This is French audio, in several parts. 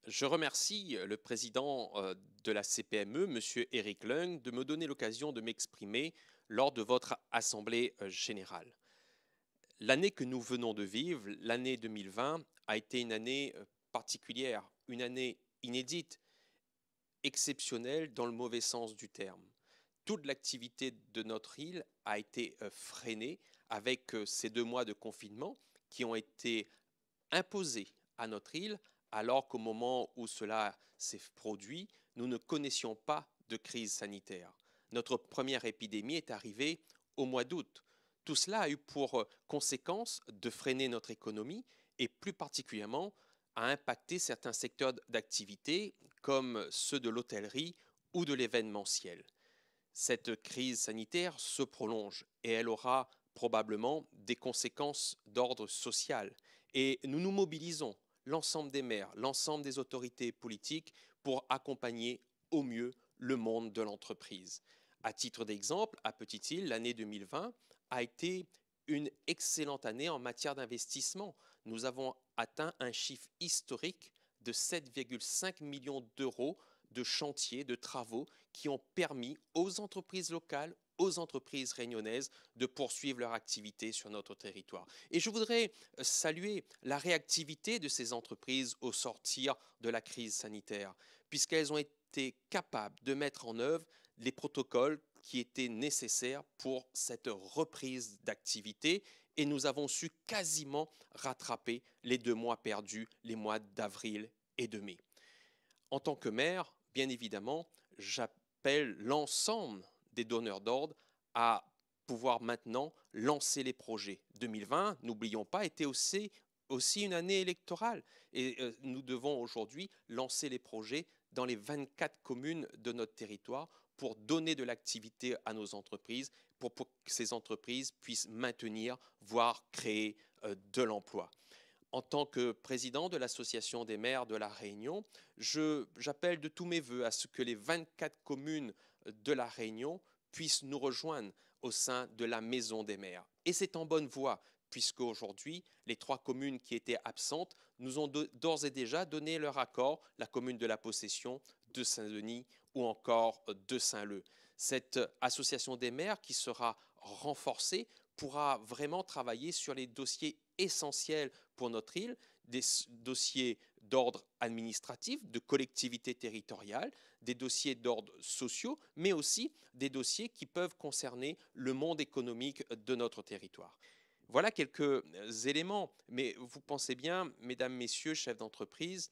Je remercie le président de la CPME, Monsieur Eric Leung, de me donner l'occasion de m'exprimer lors de votre assemblée générale. L'année que nous venons de vivre, l'année 2020, a été une année particulière, une année inédite, exceptionnelle dans le mauvais sens du terme. Toute l'activité de notre île a été freinée avec ces 2 mois de confinement qui ont été imposés à notre île, alors qu'au moment où cela s'est produit, nous ne connaissions pas de crise sanitaire. Notre première épidémie est arrivée au mois d'août. Tout cela a eu pour conséquence de freiner notre économie et plus particulièrement a impacté certains secteurs d'activité comme ceux de l'hôtellerie ou de l'événementiel. Cette crise sanitaire se prolonge et elle aura probablement des conséquences d'ordre social. Et nous nous mobilisons, l'ensemble des maires, l'ensemble des autorités politiques, pour accompagner au mieux le monde de l'entreprise. À titre d'exemple, à Petite-Île, l'année 2020 a été une excellente année en matière d'investissement. Nous avons atteint un chiffre historique de 7,5 millions d'euros de chantiers, de travaux qui ont permis aux entreprises locales, aux entreprises réunionnaises de poursuivre leur activité sur notre territoire. Et je voudrais saluer la réactivité de ces entreprises au sortir de la crise sanitaire, puisqu'elles ont été capables de mettre en œuvre les protocoles qui étaient nécessaires pour cette reprise d'activité et nous avons su quasiment rattraper les 2 mois perdus, les mois d'avril et de mai. En tant que maire, bien évidemment, j'appelle l'ensemble des donneurs d'ordre à pouvoir maintenant lancer les projets. 2020, n'oublions pas, était aussi une année électorale et nous devons aujourd'hui lancer les projets dans les 24 communes de notre territoire pour donner de l'activité à nos entreprises, pour que ces entreprises puissent maintenir, voire créer de l'emploi. En tant que président de l'Association des maires de la Réunion, j'appelle de tous mes voeux à ce que les 24 communes de la Réunion puissent nous rejoindre au sein de la Maison des maires. Et c'est en bonne voie, puisque aujourd'hui, les 3 communes qui étaient absentes nous ont d'ores et déjà donné leur accord, la commune de la Possession, de Saint-Denis ou encore de Saint-Leu. Cette association des maires qui sera renforcée pourra vraiment travailler sur les dossiers essentiels pour notre île, des dossiers d'ordre administratif, de collectivité territoriale, des dossiers d'ordre sociaux, mais aussi des dossiers qui peuvent concerner le monde économique de notre territoire. Voilà quelques éléments, mais vous pensez bien, mesdames, messieurs, chefs d'entreprise,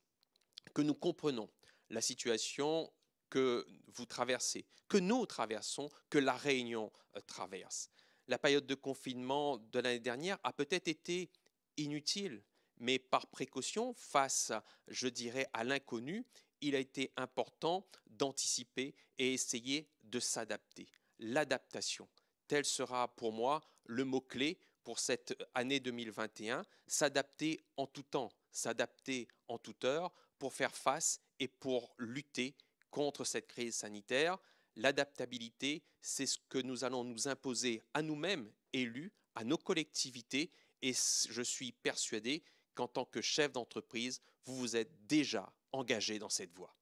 que nous comprenons la situation que vous traversez, que nous traversons, que la Réunion traverse. La période de confinement de l'année dernière a peut-être été inutile, mais par précaution face, je dirais, à l'inconnu, il a été important d'anticiper et essayer de s'adapter. L'adaptation, tel sera pour moi le mot-clé pour cette année 2021, s'adapter en tout temps, s'adapter en toute heure pour faire face et pour lutter contre cette crise sanitaire. L'adaptabilité, c'est ce que nous allons nous imposer à nous-mêmes, élus, à nos collectivités, et je suis persuadé qu'en tant que chef d'entreprise, vous vous êtes déjà engagé dans cette voie.